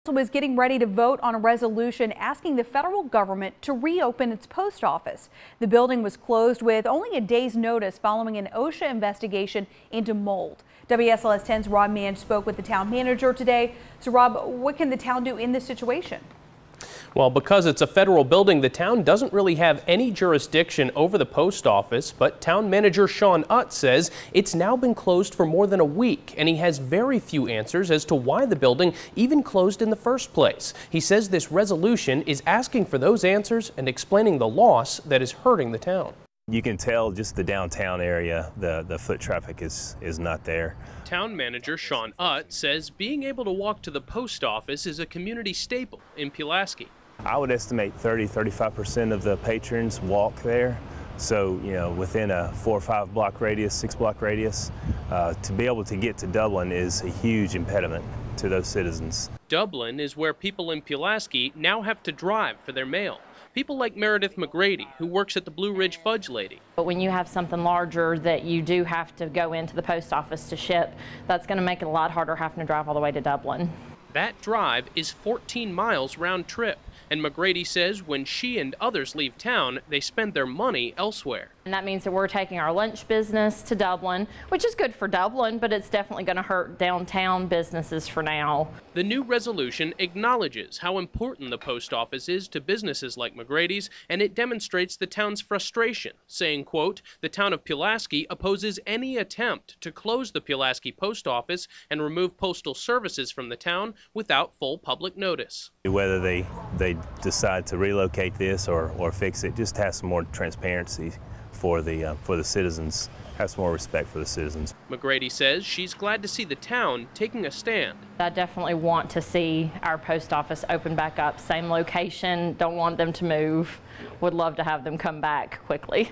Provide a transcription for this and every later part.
Was getting ready to vote on a resolution asking the federal government to reopen its post office. The building was closed with only a day's notice following an OSHA investigation into mold. WSLS 10's Rob Manch spoke with the town manager today. So Rob, what can the town do in this situation? Well, because it's a federal building, the town doesn't really have any jurisdiction over the post office, but town manager Sean Utt says it's now been closed for more than a week, and he has very few answers as to why the building even closed in the first place. He says this resolution is asking for those answers and explaining the loss that is hurting the town. You can tell just the downtown area, the foot traffic is not there. Town manager Sean Utt says being able to walk to the post office is a community staple in Pulaski. I would estimate 30–35% of the patrons walk there. So, you know, within a 4 or 5 block radius, 6 block radius, to be able to get to Dublin is a huge impediment to those citizens. Dublin is where people in Pulaski now have to drive for their mail. People like Meredith McGrady, who works at the Blue Ridge Fudge Lady. But when you have something larger that you do have to go into the post office to ship, that's going to make it a lot harder having to drive all the way to Dublin. That drive is 14 miles round trip, and McGrady says when she and others leave town, they spend their money elsewhere. And that means that we're taking our lunch business to Dublin, which is good for Dublin, but it's definitely going to hurt downtown businesses for now. The new resolution acknowledges how important the post office is to businesses like McGrady's, and it demonstrates the town's frustration, saying, quote, the town of Pulaski opposes any attempt to close the Pulaski post office and remove postal services from the town without full public notice. Whether they decide to relocate this or fix it, just have some more transparency for the citizens, have some more respect for the citizens. McGrady says she's glad to see the town taking a stand. I definitely want to see our post office open back up, same location, don't want them to move, would love to have them come back quickly.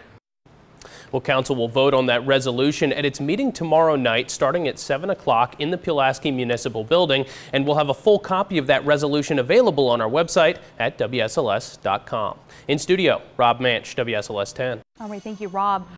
Well, council will vote on that resolution at its meeting tomorrow night starting at 7 o'clock in the Pulaski Municipal Building, and we'll have a full copy of that resolution available on our website at WSLS.com. In studio, Rob Manch, WSLS 10. All right, thank you, Rob.